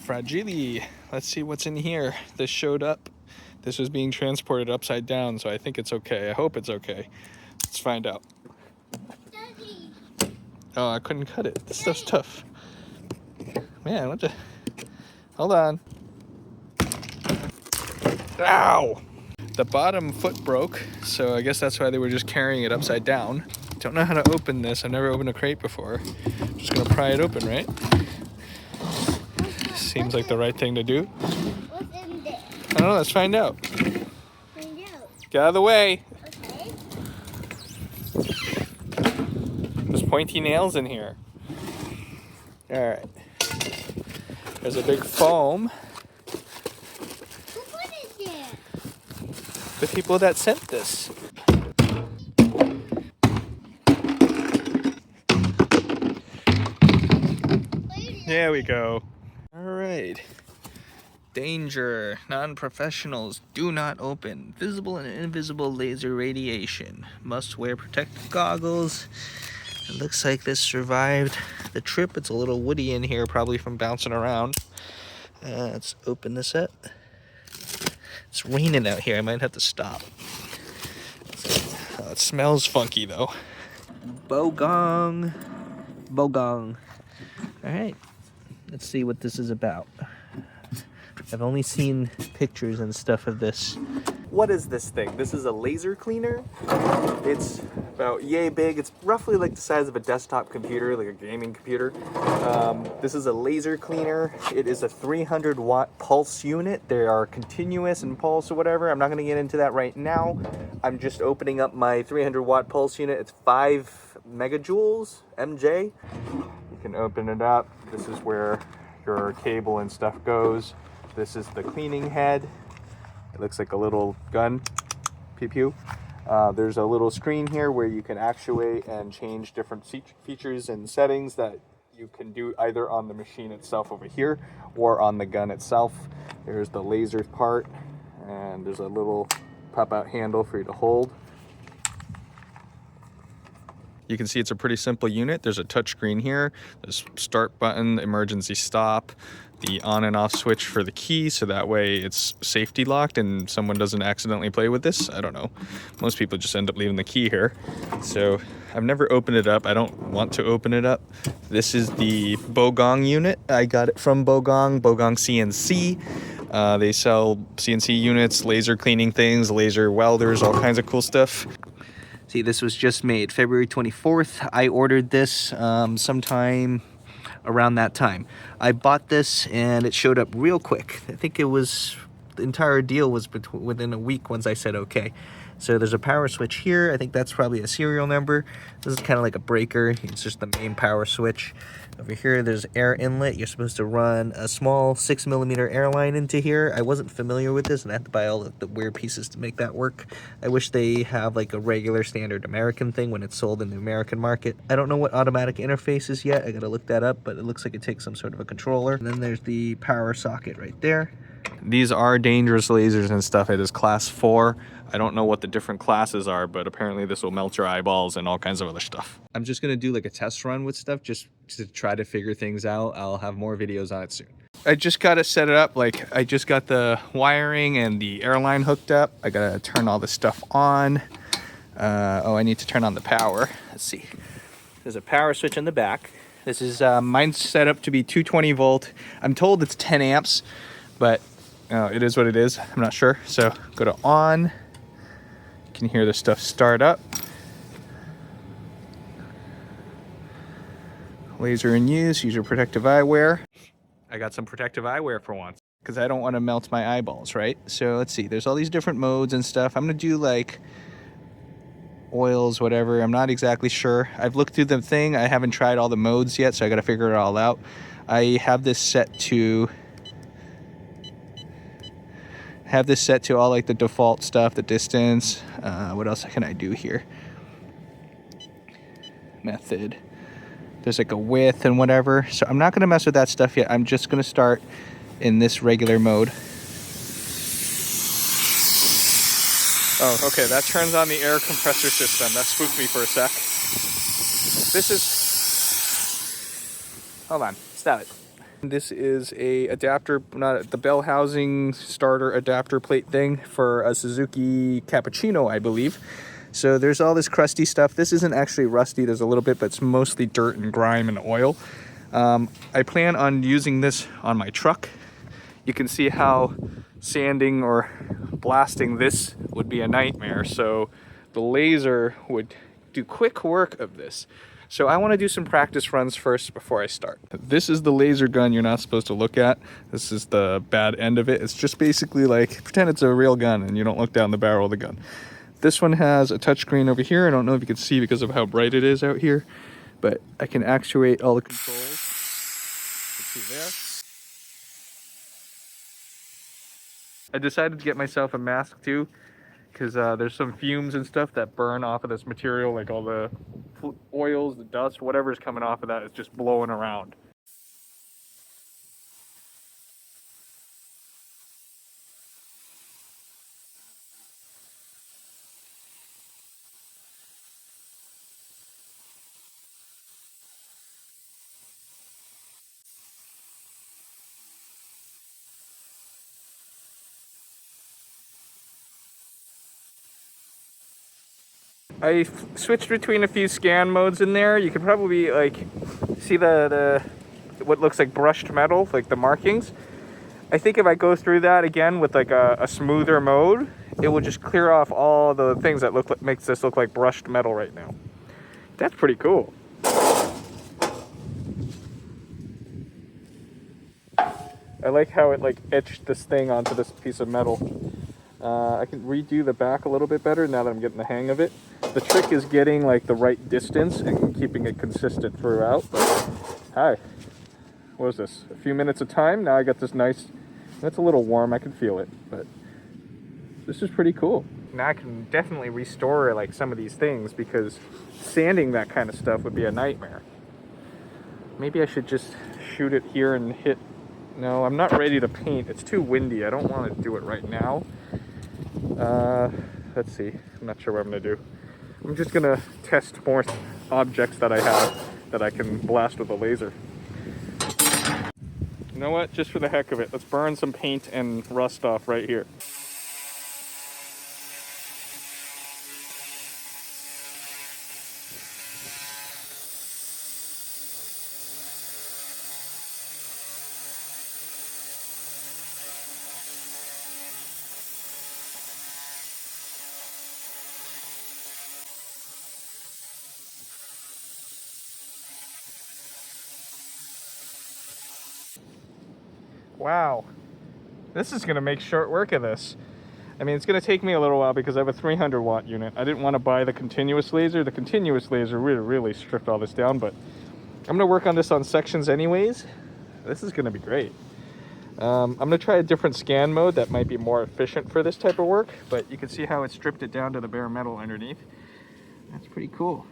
fragile. Let's see what's in here. This showed up. This was being transported upside down, so I think it's okay. I hope it's okay. Let's find out. Daddy. Oh, I couldn't cut it. This stuff's tough. Man, what the... Hold on. Ow! The bottom foot broke, so I guess that's why they were just carrying it upside down. Don't know how to open this. I've never opened a crate before. Just gonna pry it open, right? Seems like the right thing to do. What's in there? I don't know, let's find out. Find out. Get out of the way. Okay. There's pointy nails in here. All right. There's a big foam. Who put it there? The people that sent this. There we go. All right. Danger. Non-professionals do not open. Visible and invisible laser radiation. Must wear protective goggles. It looks like this survived the trip. It's a little woody in here, probably from bouncing around. Let's open this up. It's raining out here. I might have to stop. It smells funky though. Bogong. Bogong. All right. Let's see what this is about. I've only seen pictures and stuff of this. What is this thing? This is a laser cleaner. It's about yay big. It's roughly like the size of a desktop computer, like a gaming computer. This is a laser cleaner. It is a 300 watt pulse unit. They are continuous and pulse or whatever. I'm not gonna get into that right now. I'm just opening up my 300 watt pulse unit. It's 5 megajoules, MJ. You can open it up. This is where your cable and stuff goes. This is the cleaning head. It looks like a little gun, pew pew. There's a little screen here where you can actuate and change different features and settings that you can do either on the machine itself over here or on the gun itself. There's the laser part, and there's a little pop-out handle for you to hold. You can see it's a pretty simple unit. There's a touch screen here. There's start button, emergency stop, the on and off switch for the key, so that way it's safety locked and someone doesn't accidentally play with this. I don't know. Most people just end up leaving the key here. So I've never opened it up. I don't want to open it up. This is the Bogong unit. I got it from Bogong CNC. They sell CNC units, laser cleaning things, laser welders, all kinds of cool stuff. See, this was just made February 24th. I ordered this sometime around that time. I bought this and it showed up real quick. I think it was, the entire deal was within a week once I said okay. So there's a power switch here. I think that's probably a serial number. This is kind of like a breaker. It's just the main power switch. Over here, there's air inlet. You're supposed to run a small 6mm air line into here. I wasn't familiar with this and I had to buy all the weird pieces to make that work. I wish they have like a regular standard American thing when it's sold in the American market. I don't know what automatic interface is yet. I gotta look that up, but it looks like it takes some sort of a controller. And then there's the power socket right there. These are dangerous lasers and stuff. It is class 4. I don't know what the different classes are, but apparently this will melt your eyeballs and all kinds of other stuff. I'm just gonna do like a test run with stuff just to try to figure things out. I'll have more videos on it soon. I just gotta set it up. Like, I just got the wiring and the airline hooked up. I gotta turn all this stuff on. Oh, I need to turn on the power. Let's see. There's a power switch in the back. This is mine's set up to be 220 volt. I'm told it's 10 amps, but it is what it is. I'm not sure. So go to on. You can hear the stuff start up. Laser in use. Use your protective eyewear. I got some protective eyewear for once because I don't want to melt my eyeballs, right? So let's see. There's all these different modes and stuff. I'm going to do like oils, whatever. I'm not exactly sure. I've looked through the thing. I haven't tried all the modes yet, so I got to figure it all out. I have this set to all like the default stuff, the distance. What else can I do here? Method. There's like a width and whatever. So I'm not gonna mess with that stuff yet. I'm just gonna start in this regular mode. Oh, okay, that turns on the air compressor system. That spooked me for a sec. This is, hold on, stop it. This is a adapter, not the bell housing starter adapter plate thing for a Suzuki Cappuccino, I believe. So there's all this crusty stuff. This isn't actually rusty, there's a little bit, but it's mostly dirt and grime and oil. I plan on using this on my truck. You can see how sanding or blasting this would be a nightmare. So the laser would do quick work of this. So I want to do some practice runs first before I start. This is the laser gun you're not supposed to look at. This is the bad end of it. It's just basically like, pretend it's a real gun and you don't look down the barrel of the gun. This one has a touchscreen over here. I don't know if you can see because of how bright it is out here, but I can actuate all the controls. You can see there. I decided to get myself a mask too, because there's some fumes and stuff that burn off of this material, like all the oils, the dust, whatever's coming off of that is just blowing around. I switched between a few scan modes in there. You can probably like see the what looks like brushed metal, like the markings. I think if I go through that again with like a smoother mode, it will just clear off all the things that makes this look like brushed metal right now. That's pretty cool. I like how it like etched this thing onto this piece of metal. I can redo the back a little bit better now that I'm getting the hang of it. The trick is getting like the right distance and keeping it consistent throughout. But, hi, what is this? A few minutes of time. Now I got this nice, that's a little warm, I can feel it, but this is pretty cool. Now I can definitely restore like some of these things because sanding that kind of stuff would be a nightmare. Maybe I should just shoot it here and hit. No, I'm not ready to paint. It's too windy. I don't want to do it right now. Let's see. I'm not sure what I'm going to do. I'm just going to test more objects that I have that I can blast with a laser. You know what? Just for the heck of it, let's burn some paint and rust off right here. Wow, this is gonna make short work of this. I mean, it's gonna take me a little while because I have a 300 watt unit. I didn't want to buy the continuous laser. The continuous laser really stripped all this down, but I'm gonna work on this on sections anyways. This is gonna be great. I'm gonna try a different scan mode that might be more efficient for this type of work, but you can see how it stripped it down to the bare metal underneath. That's pretty cool.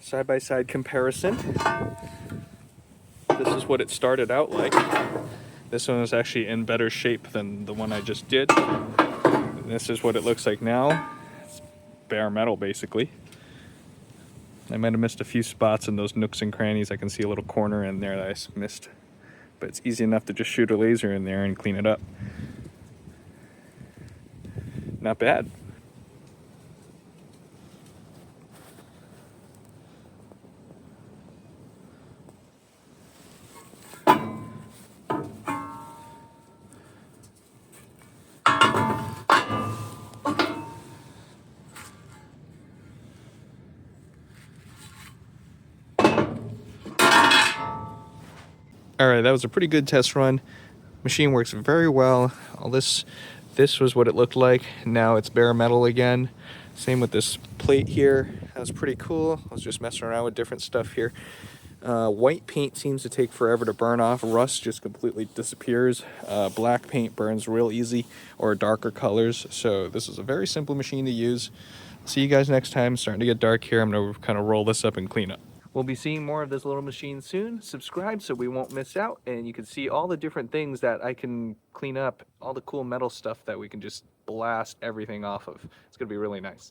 Side-by-side comparison. This is what it started out like. This one is actually in better shape than the one I just did. And this is what it looks like now. It's bare metal, basically. I might have missed a few spots in those nooks and crannies. I can see a little corner in there that I missed. But it's easy enough to just shoot a laser in there and clean it up. Not bad. Alright, that was a pretty good test run. Machine works very well. All this was what it looked like. Now it's bare metal again. Same with this plate here. That was pretty cool. I was just messing around with different stuff here. White paint seems to take forever to burn off. Rust just completely disappears. Black paint burns real easy, or darker colors. So this is a very simple machine to use. See you guys next time. It's starting to get dark here. I'm going to kind of roll this up and clean up. We'll be seeing more of this little machine soon. Subscribe so we won't miss out, and you can see all the different things that I can clean up, all the cool metal stuff that we can just blast everything off of. It's going to be really nice.